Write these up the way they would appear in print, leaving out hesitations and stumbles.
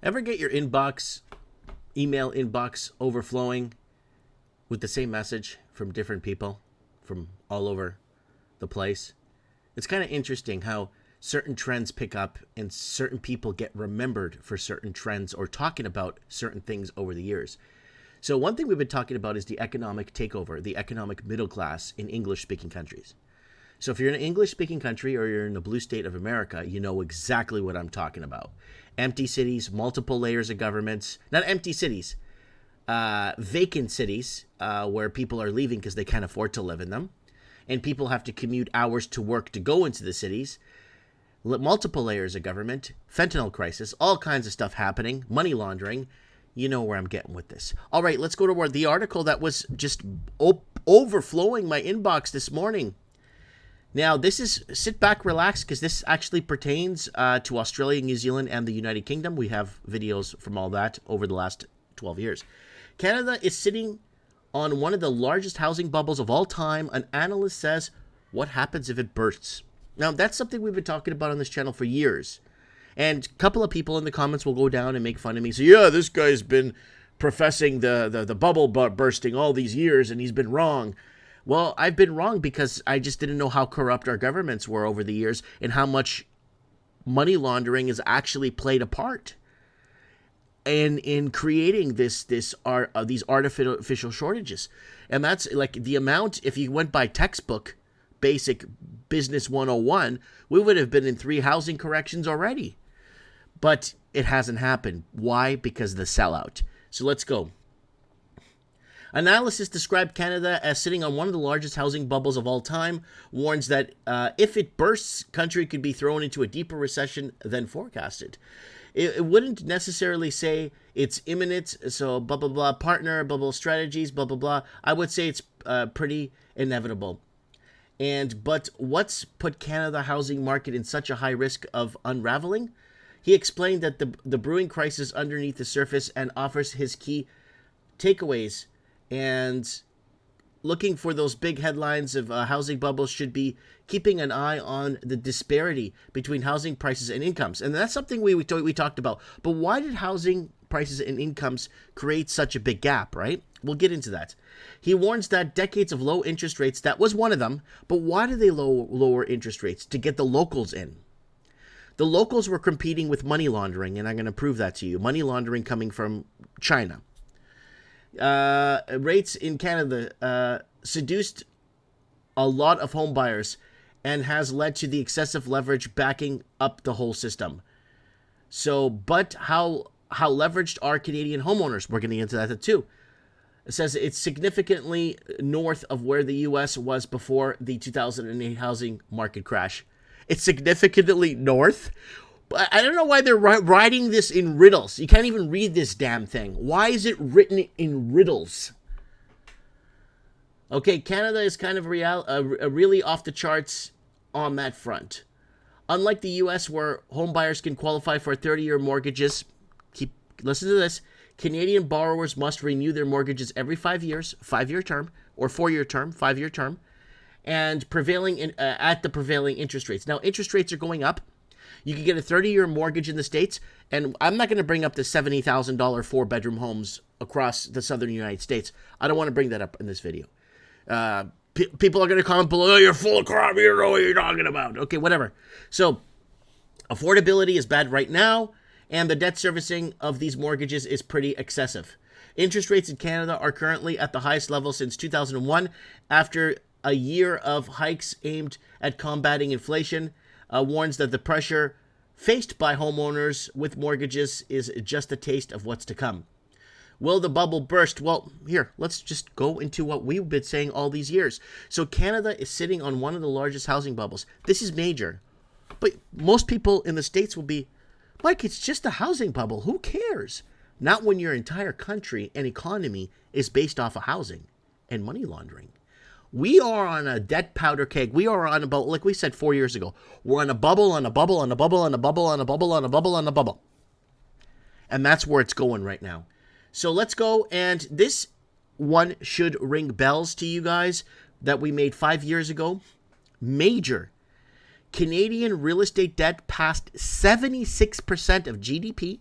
Ever get your email inbox overflowing with the same message from different people from all over the place? It's kind of interesting how certain trends pick up and certain people get remembered for certain trends or talking about certain things over the years. So one thing we've been talking about is the economic takeover, the economic middle class in English-speaking countries. So if you're in an English-speaking country or you're in the blue state of America, you know exactly what I'm talking about. Empty cities, multiple layers of governments, not empty cities, vacant cities where people are leaving because they can't afford to live in them. And people have to commute hours to work to go into the cities. Multiple layers of government, fentanyl crisis, all kinds of stuff happening, money laundering. You know where I'm getting with this. All right, let's go to the article that was just overflowing my inbox this morning. Now, this is, sit back, relax, because this actually pertains to Australia, New Zealand, and the United Kingdom. We have videos from all that over the last 12 years. Canada is sitting on one of the largest housing bubbles of all time. An analyst says, what happens if it bursts? Now, that's something we've been talking about on this channel for years. And a couple of people in the comments will go down and make fun of me. So, yeah, this guy's been professing the bubble bursting all these years, and he's been wrong. Well, I've been wrong because I just didn't know how corrupt our governments were over the years and how much money laundering has actually played a part in creating these artificial shortages. And that's like the amount, if you went by textbook, basic business 101, we would have been in 3 housing corrections already. But it hasn't happened. Why? Because of the sellout. So let's go. Analysis described Canada as sitting on one of the largest housing bubbles of all time, warns that if it bursts, country could be thrown into a deeper recession than forecasted. It wouldn't necessarily say it's imminent, so blah, blah, blah, partner, blah, blah, strategies, blah, blah, blah. I would say it's pretty inevitable. But what's put Canada housing market in such a high risk of unraveling? He explained that the brewing crisis underneath the surface and offers his key takeaways. And looking for those big headlines of housing bubbles should be keeping an eye on the disparity between housing prices and incomes. And that's something we talked about. But why did housing prices and incomes create such a big gap, right? We'll get into that. He warns that decades of low interest rates, that was one of them. But why did they lower interest rates? To get the locals in. The locals were competing with money laundering, and I'm going to prove that to you. Money laundering coming from China. Rates in Canada seduced a lot of home buyers and has led to the excessive leverage backing up the whole system. So, but how leveraged are Canadian homeowners? We're going to get into that too. It says it's significantly north of where the U.S. was before the 2008 housing market crash. It's significantly north. I don't know why they're writing this in riddles. You can't even read this damn thing. Why is it written in riddles? Okay, Canada is kind of really off the charts on that front. Unlike the U.S., where home buyers can qualify for 30-year mortgages, listen to this, Canadian borrowers must renew their mortgages every 5 years, 5-year term, or 4-year term, 5-year term, and at the prevailing interest rates. Now, interest rates are going up. You can get a 30-year mortgage in the States, and I'm not going to bring up the $70,000 4-bedroom homes across the southern United States. I don't want to bring that up in this video. People are going to comment below, oh, you're full of crap, you don't know what you're talking about. Okay, whatever. So, affordability is bad right now, and the debt servicing of these mortgages is pretty excessive. Interest rates in Canada are currently at the highest level since 2001, after a year of hikes aimed at combating inflation. Warns that the pressure faced by homeowners with mortgages is just a taste of what's to come. Will the bubble burst? Well, here, let's just go into what we've been saying all these years. So Canada is sitting on one of the largest housing bubbles. This is major. But most people in the States will be, Mike, it's just a housing bubble. Who cares? Not when your entire country and economy is based off of housing and money laundering. We are on a debt powder keg. We are on about, like we said 4 years ago, we're on a bubble, on a bubble, on a bubble, on a bubble, on a bubble, on a bubble, on a bubble. And that's where it's going right now. So let's go. And this one should ring bells to you guys that we made 5 years ago. Major. Canadian real estate debt passed 76% of GDP.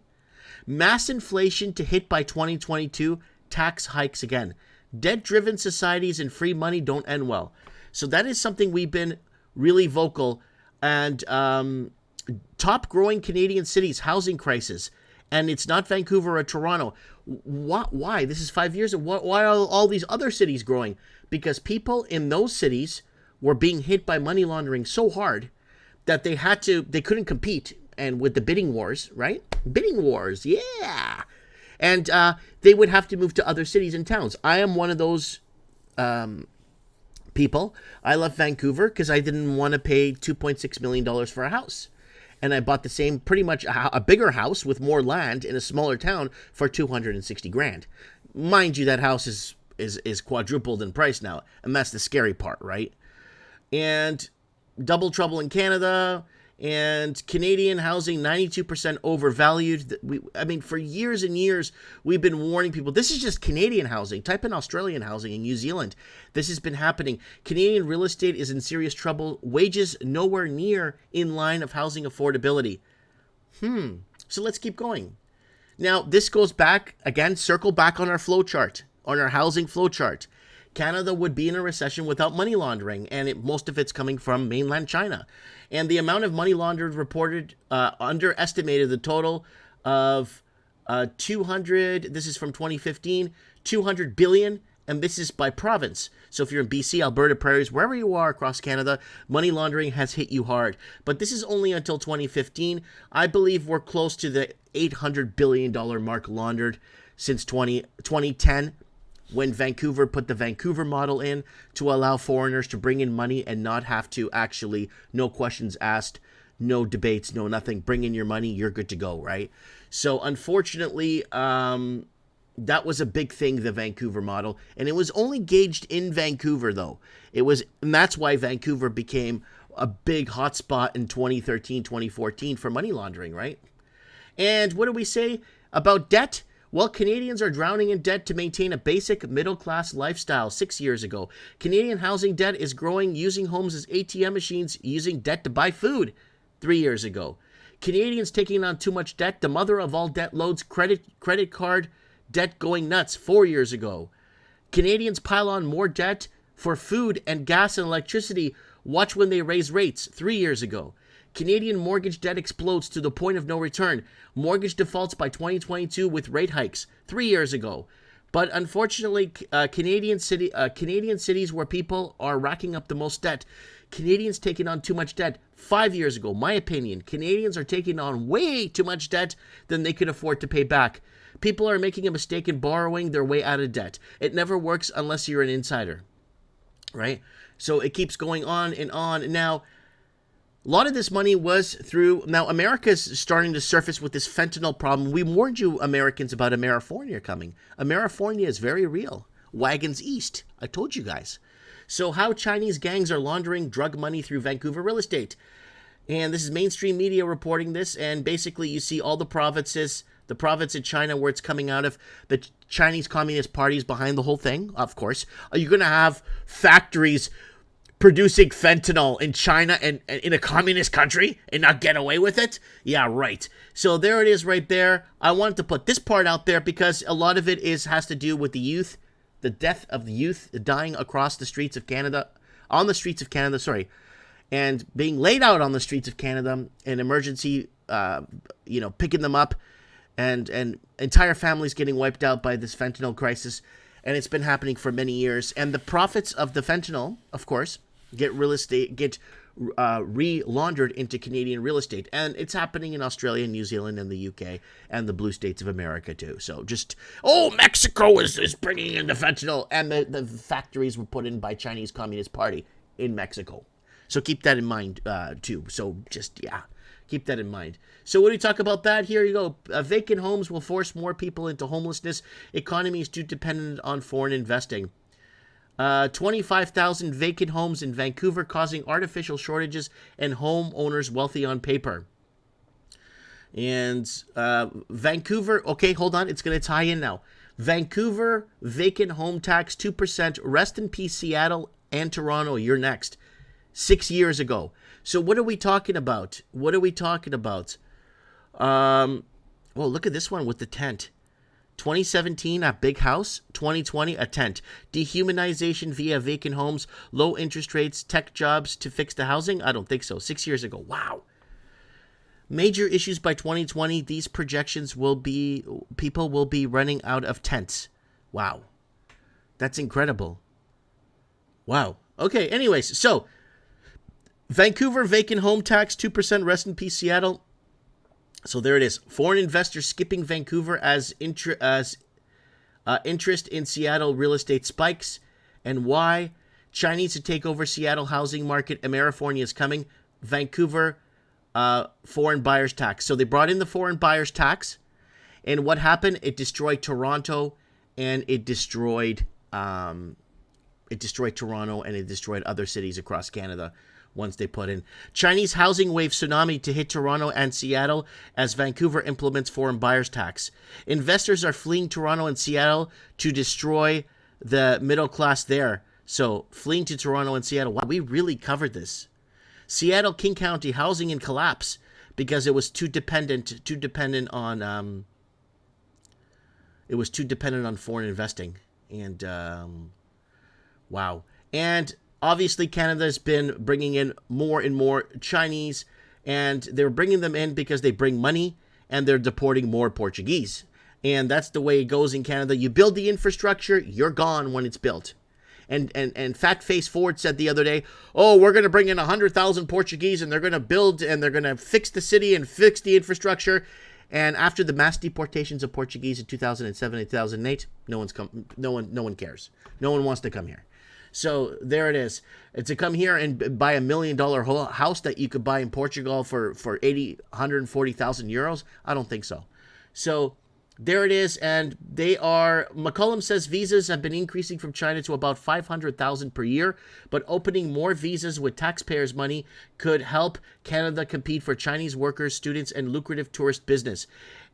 Mass inflation to hit by 2022, tax hikes again. Debt-driven societies and free money don't end well. So that is something we've been really vocal. And top growing Canadian cities, housing crisis. And it's not Vancouver or Toronto. Why? This is 5 years. Why are all these other cities growing? Because people in those cities were being hit by money laundering so hard that they couldn't compete. And with the bidding wars, right? Bidding wars, yeah. And they would have to move to other cities and towns. I am one of those people. I left Vancouver because I didn't want to pay $2.6 million for a house. And I bought the same, pretty much a bigger house with more land in a smaller town for $260,000. Mind you, that house is quadrupled in price now. And that's the scary part, right? And double trouble in Canada, and Canadian housing 92% overvalued. For years and years, we've been warning people. This is just Canadian housing. Type in Australian housing in New Zealand. This has been happening. Canadian real estate is in serious trouble. Wages nowhere near in line of housing affordability. So let's keep going. Now, this goes back, again, circle back on our flow chart, on our housing flow chart. Canada would be in a recession without money laundering, and most of it's coming from mainland China. And the amount of money laundered reported underestimated the total of 200, this is from 2015, 200 billion, and this is by province. So if you're in BC, Alberta, prairies, wherever you are across Canada, money laundering has hit you hard. But this is only until 2015. I believe we're close to the $800 billion mark laundered since 2010. When Vancouver put the Vancouver model in to allow foreigners to bring in money and not have to actually, no questions asked, no debates, no nothing, bring in your money, you're good to go, right? So unfortunately, that was a big thing, the Vancouver model, and it was only gauged in Vancouver though. And that's why Vancouver became a big hotspot in 2013, 2014 for money laundering, right? And what do we say about debt? Well, Canadians are drowning in debt to maintain a basic middle-class lifestyle 6 years ago. Canadian housing debt is growing, using homes as ATM machines, using debt to buy food 3 years ago. Canadians taking on too much debt, the mother of all debt loads, credit card debt going nuts 4 years ago. Canadians pile on more debt for food and gas and electricity. Watch when they raise rates 3 years ago. Canadian mortgage debt explodes to the point of no return. Mortgage defaults by 2022 with rate hikes 3 years ago. But unfortunately, Canadian cities where people are racking up the most debt, Canadians taking on too much debt 5 years ago. My opinion, Canadians are taking on way too much debt than they can afford to pay back. People are making a mistake in borrowing their way out of debt. It never works unless you're an insider, right? So it keeps going on and on. Now, a lot of this money was through... Now, America's starting to surface with this fentanyl problem. We warned you, Americans, about Amerifornia coming. Amerifornia is very real. Wagons east. I told you guys. So how Chinese gangs are laundering drug money through Vancouver real estate. And this is mainstream media reporting this. And basically, you see all the provinces, the province in China where it's coming out of, the Chinese Communist Party is behind the whole thing, of course. Are you going to have factories producing fentanyl in China and in a communist country and not get away with it? Yeah, right. So there it is right there. I wanted to put this part out there because a lot of it has to do with the youth, the death of the youth dying across the streets of Canada, and being laid out on the streets of Canada in emergency, picking them up, and entire families getting wiped out by this fentanyl crisis. And it's been happening for many years. And the profits of the fentanyl, of course, get re-laundered into Canadian real estate. And it's happening in Australia, New Zealand, and the UK, and the blue states of America, too. So Mexico is bringing in the fentanyl, and the factories were put in by Chinese Communist Party in Mexico. So keep that in mind, too. So keep that in mind. So what do we talk about that? Here you go. Vacant homes will force more people into homelessness. Economy is too dependent on foreign investing. 25,000 vacant homes in Vancouver causing artificial shortages and homeowners wealthy on paper. And Vancouver, okay, hold on. It's going to tie in now. Vancouver vacant home tax 2%. Rest in peace, Seattle and Toronto. You're next. 6 years ago. So what are we talking about? Oh, look at this one with the tent. 2017, a big house. 2020, a tent. Dehumanization via vacant homes. Low interest rates. Tech jobs to fix the housing? I don't think so. 6 years ago. Wow. Major issues by 2020. These projections will be, people will be running out of tents. Wow. That's incredible. Wow. Okay, anyways, so Vancouver vacant home tax, 2%, rest in peace, Seattle. So there it is. Foreign investors skipping Vancouver as interest in Seattle real estate spikes. And why? Chinese to take over Seattle housing market. Amerifornia is coming. Vancouver foreign buyers tax. So they brought in the foreign buyers tax. And what happened? It destroyed Toronto, and it destroyed Toronto, and it destroyed other cities across Canada once they put in. Chinese housing wave tsunami to hit Toronto and Seattle as Vancouver implements foreign buyers tax. Investors are fleeing Toronto and Seattle to destroy the middle class there. So fleeing to Toronto and Seattle. Wow, we really covered this. Seattle, King County, housing in collapse because it was too dependent on foreign investing. And wow. And obviously, Canada's been bringing in more and more Chinese, and they're bringing them in because they bring money, and they're deporting more Portuguese. And that's the way it goes in Canada. You build the infrastructure, you're gone when it's built. And Fat Face Ford said the other day, oh, we're going to bring in 100,000 Portuguese, and they're going to build, and they're going to fix the city and fix the infrastructure. And after the mass deportations of Portuguese in 2007 and 2008, no one cares. No one wants to come here. So there it is. To come here and buy $1 million house that you could buy in Portugal for 140,000 euros, I don't think so. So there it is. And McCollum says visas have been increasing from China to about 500,000 per year, but opening more visas with taxpayers' money could help Canada compete for Chinese workers, students, and lucrative tourist business.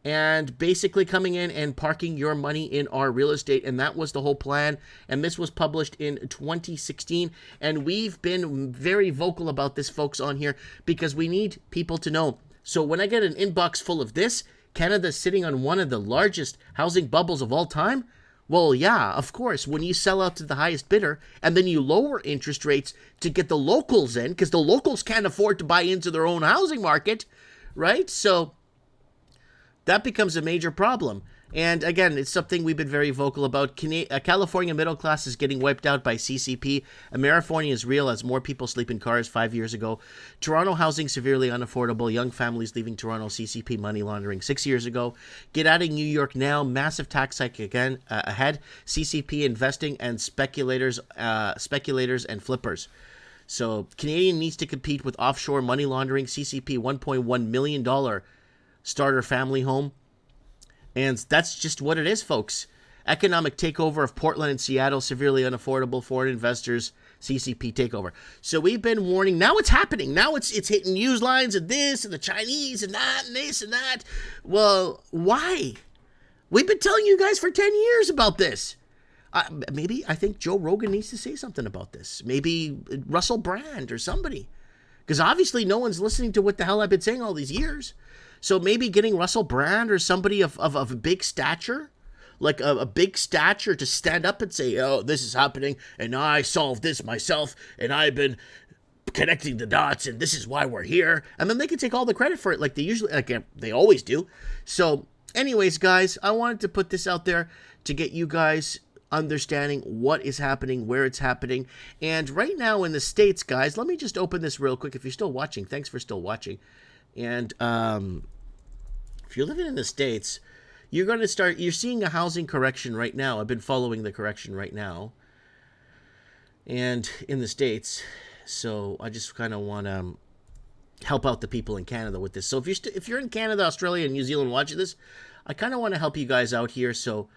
And basically coming in and parking your money in our real estate. And that was the whole plan. And this was published in 2016. And we've been very vocal about this, folks, on here, because we need people to know. So when I get an inbox full of this, Canada's sitting on one of the largest housing bubbles of all time. Well, yeah, of course, when you sell out to the highest bidder and then you lower interest rates to get the locals in, because the locals can't afford to buy into their own housing market, right? So that becomes a major problem. And again, it's something we've been very vocal about. California middle class is getting wiped out by CCP. Amerifornia is real as more people sleep in cars 5 years ago. Toronto housing severely unaffordable. Young families leaving Toronto. CCP money laundering 6 years ago. Get out of New York now. Massive tax hike again ahead. CCP investing and speculators and flippers. So Canadian needs to compete with offshore money laundering. CCP $1.1 million starter family home. And that's just what it is, folks. Economic takeover of Portland and Seattle, severely unaffordable, foreign investors, CCP takeover. So we've been warning. Now it's happening. Now it's hitting news lines and this and the Chinese and that and this and that. Well, why? We've been telling you guys for 10 years about this. I think Joe Rogan needs to say something about this. Maybe Russell Brand or somebody. Because obviously no one's listening to what the hell I've been saying all these years. So maybe getting Russell Brand or somebody of a big stature, like a big stature, to stand up and say, oh, this is happening, and I solved this myself, and I've been connecting the dots, and this is why we're here. And then they can take all the credit for it like they always do. So anyways, guys, I wanted to put this out there to get you guys understanding what is happening, where it's happening. And right now in the States, guys, let me just open this real quick. If you're still watching, thanks for still watching. And if you're living in the States, you're seeing a housing correction right now. I've been following the correction right now. And in the States, so I just kind of want to help out the people in Canada with this. So if you're in Canada, Australia, and New Zealand watching this, I kind of want to help you guys out here. So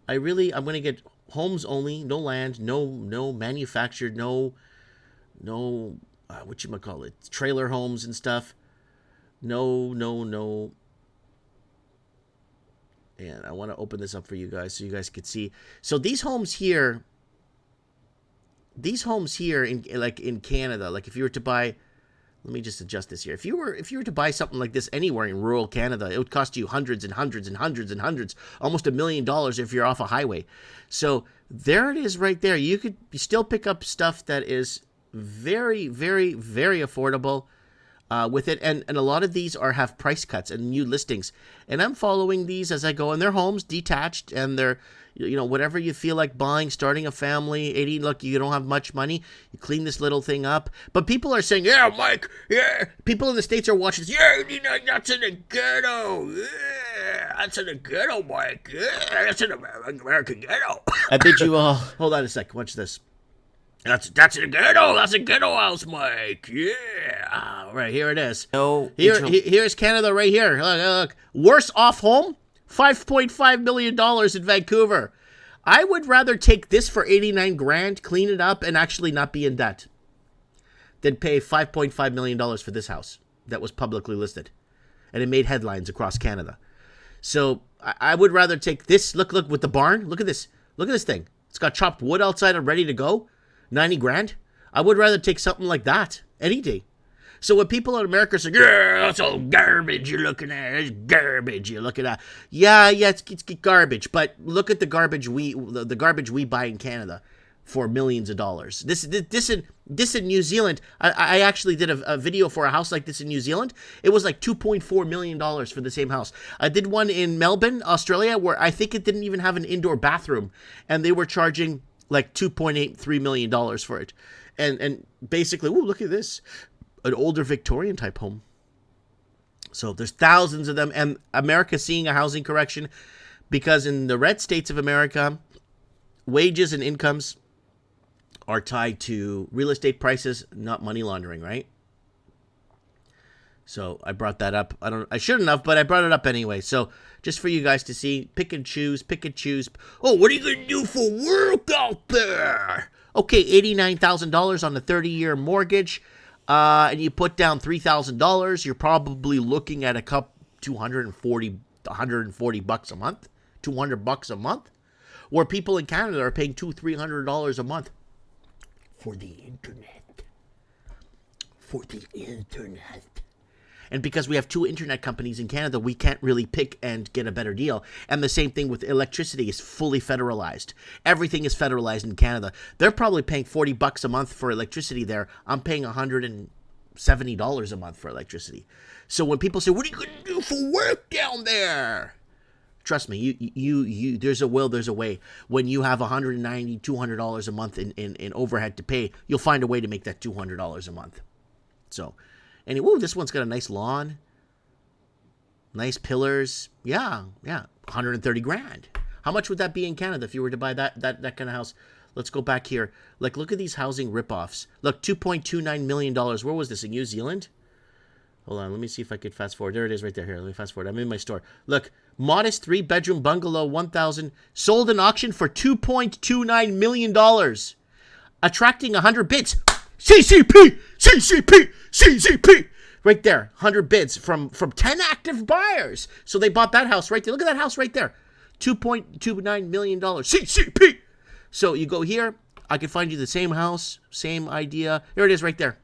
I'm going to get homes only, no land, no manufactured, no trailer homes and stuff. No. And I want to open this up for you guys so you guys can see. So these homes here in Canada, like if you were to buy Let me just adjust this here. If you were to buy something like this anywhere in rural Canada, it would cost you hundreds and hundreds and hundreds and hundreds, almost $1 million if you're off a highway. So there it is right there. You could still pick up stuff that is very, very, very affordable with it. And a lot of these have price cuts and new listings. And I'm following these as I go. And they're homes, detached, and they're, whatever you feel like buying, starting a family. 80, look, you don't have much money. You clean this little thing up. But people are saying, yeah, Mike, yeah. People in the States are watching this. Yeah, that's in the ghetto. Yeah, that's in the ghetto, Mike. Yeah, that's in the American ghetto. I bet you all. Hold on a sec. Watch this. That's in the ghetto. That's a ghetto house, Mike. Yeah. All right, here it is. No. Here's Canada right here. Look. Worse off home? $5.5 million in Vancouver. I would rather take this for 89 grand, clean it up, and actually not be in debt than pay $5.5 million for this house that was publicly listed. And it made headlines across Canada. So I would rather take this. Look with the barn. Look at this. Look at this thing. It's got chopped wood outside and ready to go. 90 grand. I would rather take something like that any day. So when people in America say, yeah, that's all garbage you're looking at. It's garbage you're looking at. Yeah, it's garbage. But look at the garbage we buy in Canada for millions of dollars. This in New Zealand. I actually did a video for a house like this in New Zealand. It was like $2.4 million for the same house. I did one in Melbourne, Australia, where I think it didn't even have an indoor bathroom. And they were charging like $2.83 million for it. And basically, ooh, look at this. An older Victorian type home. So there's thousands of them, and America's seeing a housing correction because in the red states of America, wages and incomes are tied to real estate prices, not money laundering, right? So I brought that up. I shouldn't have, but I brought it up anyway. So just for you guys to see, pick and choose. Oh, what are you going to do for work out there? Okay, $89,000 on a 30-year mortgage. And you put down $3,000, you're probably looking at $140 bucks a month, $200 a month, where people in Canada are paying $200-300 a month for the internet. And because we have 2 internet companies in Canada, we can't really pick and get a better deal. And the same thing with electricity is fully federalized. Everything is federalized in Canada. They're probably paying $40 a month for electricity there. I'm paying $170 a month for electricity. So when people say, what are you going to do for work down there? Trust me, you there's a will, there's a way. When you have $190, $200 a month in overhead to pay, you'll find a way to make that $200 a month. So anyway, ooh, this one's got a nice lawn, nice pillars. Yeah, 130 grand. How much would that be in Canada if you were to buy that kind of house? Let's go back here. Like, look at these housing ripoffs. Look, $2.29 million. Where was this, in New Zealand? Hold on, let me see if I could fast forward. There it is right there. Here, let me fast forward. I'm in my store. Look, modest 3-bedroom bungalow, 1,000, sold in auction for $2.29 million, attracting 100 bids. CCP! Right there, 100 bids from 10 active buyers. So they bought that house right there. Look at that house right there. $2.29 million. CCP! So you go here. I can find you the same house, same idea. Here it is right there.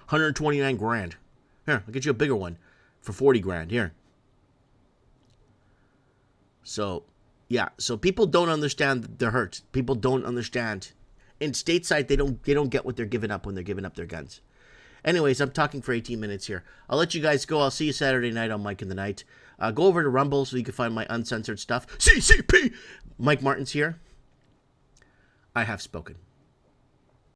129 grand. Here, I'll get you a bigger one for 40 grand. Here. So, yeah. So people don't understand the hurt. People don't understand. In stateside, they don't get what they're giving up when they're giving up their guns. Anyways, I'm talking for 18 minutes here. I'll let you guys go. I'll see you Saturday night on Mike in the Night. Go over to Rumble so you can find my uncensored stuff. CCP! Mike Martin's here. I have spoken.